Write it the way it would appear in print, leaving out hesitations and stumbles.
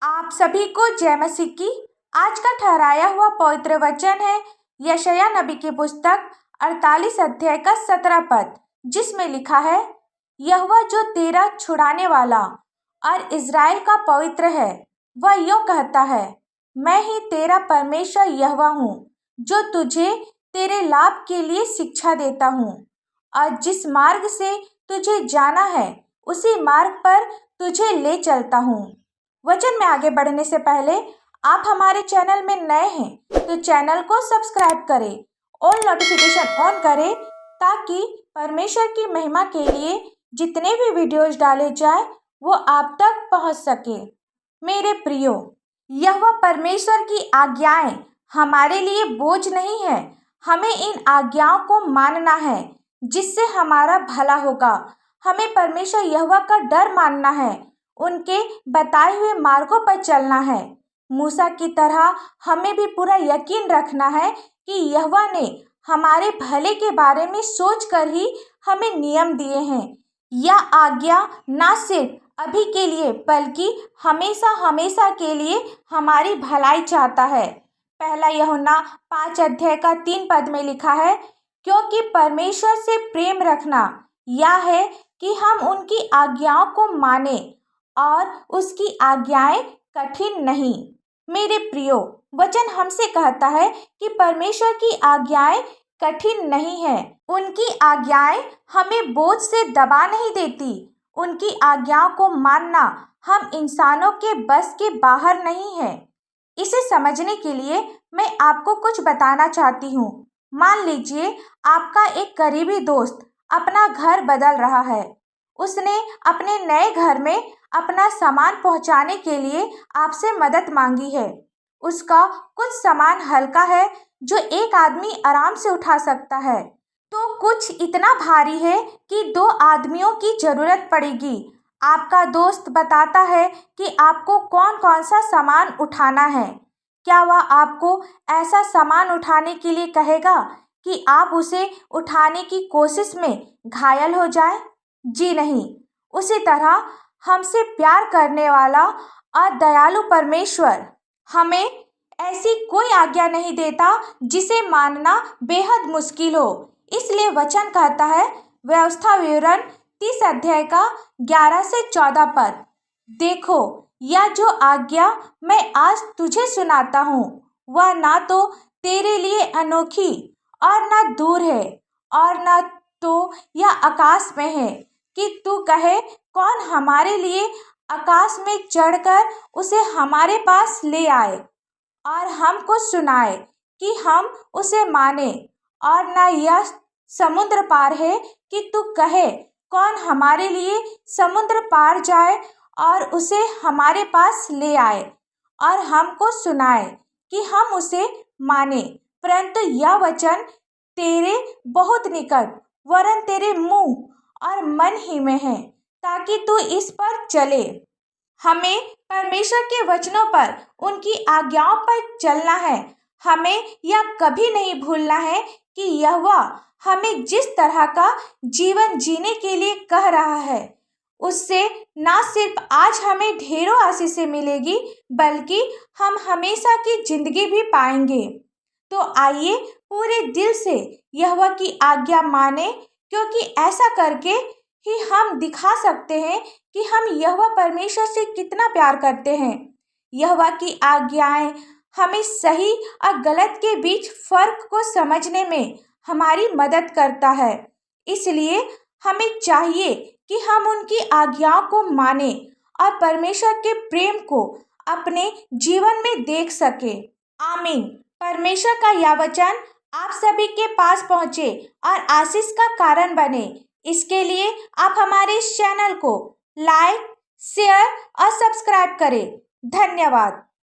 आप सभी को जय मसीह की। आज का ठहराया हुआ पवित्र वचन है यशायाह नबी की पुस्तक 48 अध्याय का 17 पद, जिसमें लिखा है, यहोवा जो तेरा छुड़ाने वाला और इज़राइल का पवित्र है, वह यूं कहता है, मैं ही तेरा परमेश्वर यहोवा हूँ, जो तुझे तेरे लाभ के लिए शिक्षा देता हूँ और जिस मार्ग से तुझे जाना है उसी मार्ग पर तुझे ले चलता हूँ। वचन में आगे बढ़ने से पहले आप हमारे चैनल में नए हैं तो चैनल को सब्सक्राइब करें और नोटिफिकेशन ऑन करें ताकि परमेश्वर की महिमा के लिए जितने भी वीडियोज डाले जाए वो आप तक पहुंच सके। मेरे प्रियो, यहोवा परमेश्वर की आज्ञाएं हमारे लिए बोझ नहीं है। हमें इन आज्ञाओं को मानना है जिससे हमारा भला होगा। हमें परमेश्वर यहोवा का डर मानना है, उनके बताए हुए मार्गों पर चलना है। मूसा की तरह हमें भी पूरा यकीन रखना है कि यहोवा ने हमारे भले के बारे में सोचकर ही हमें नियम दिए हैं। यह आज्ञा ना सिर्फ अभी के लिए बल्कि हमेशा हमेशा के लिए हमारी भलाई चाहता है। पहला यूहन्ना 5 अध्याय का 3 पद में लिखा है, क्योंकि परमेश्वर से प्रेम रखना यह है कि हम उनकी आज्ञाओं को माने और उसकी आज्ञाएं कठिन नहीं। मेरे प्रियो, वचन हमसे कहता है कि परमेश्वर की आज्ञाएं कठिन नहीं है। उनकी आज्ञाएं हमें बोझ से दबा नहीं देती। उनकी आज्ञाओं को मानना हम इंसानों के बस के बाहर नहीं है। इसे समझने के लिए मैं आपको कुछ बताना चाहती हूँ। मान लीजिए आपका एक करीबी दोस्त अपना घर बदल रहा है। उसने अपने नए घर में अपना सामान पहुंचाने के लिए आपसे मदद मांगी है। उसका कुछ सामान हल्का है जो एक आदमी आराम से उठा सकता है, तो कुछ इतना भारी है कि 2 आदमियों की जरूरत पड़ेगी। आपका दोस्त बताता है कि आपको कौन कौन सा सामान उठाना है। क्या वह आपको ऐसा सामान उठाने के लिए कहेगा कि आप उसे उठाने की कोशिश में घायल हो जाए? जी नहीं। उसी तरह हमसे प्यार करने वाला और दयालु परमेश्वर हमें ऐसी कोई आज्ञा नहीं देता जिसे मानना बेहद मुश्किल हो। इसलिए वचन कहता है, व्यवस्था विवरण 30 अध्याय का 11 से 14 पद, देखो, यह जो आज्ञा मैं आज तुझे सुनाता हूँ वह ना तो तेरे लिए अनोखी और ना दूर है और ना तो यह आकाश में है कि तू कहे, कौन हमारे लिए आकाश में चढ़कर उसे हमारे पास ले आए और हमको सुनाए कि हम उसे माने, और ना यह समुद्र पार है कि तू कहे, कौन हमारे लिए समुद्र पार जाए और उसे हमारे पास ले आए और हमको सुनाए कि हम उसे माने। परंतु यह वचन तेरे बहुत निकट वरन तेरे मुंह और मन ही में है, ताकि तू इस पर चले। हमें परमेश्वर के वचनों पर, उनकी आज्ञाओं पर चलना है। हमें यह कभी नहीं भूलना है कि यहोवा हमें जिस तरह का जीवन जीने के लिए कह रहा है उससे ना सिर्फ आज हमें ढेरों आशीषें मिलेगी बल्कि हम हमेशा की जिंदगी भी पाएंगे। तो आइए पूरे दिल से यहोवा की आज्ञा माने, क्योंकि ऐसा करके ही हम दिखा सकते हैं कि हम यहोवा परमेश्वर से कितना प्यार करते हैं। यहोवा की आज्ञाएं हमें सही और गलत के बीच फर्क को समझने में हमारी मदद करता है। इसलिए हमें चाहिए कि हम उनकी आज्ञाओं को माने और परमेश्वर के प्रेम को अपने जीवन में देख सके। आमीन। परमेश्वर का यह वचन आप सभी के पास पहुंचे और आशीष का कारण बने। इसके लिए आप हमारे इस चैनल को लाइक, शेयर और सब्सक्राइब करें। धन्यवाद।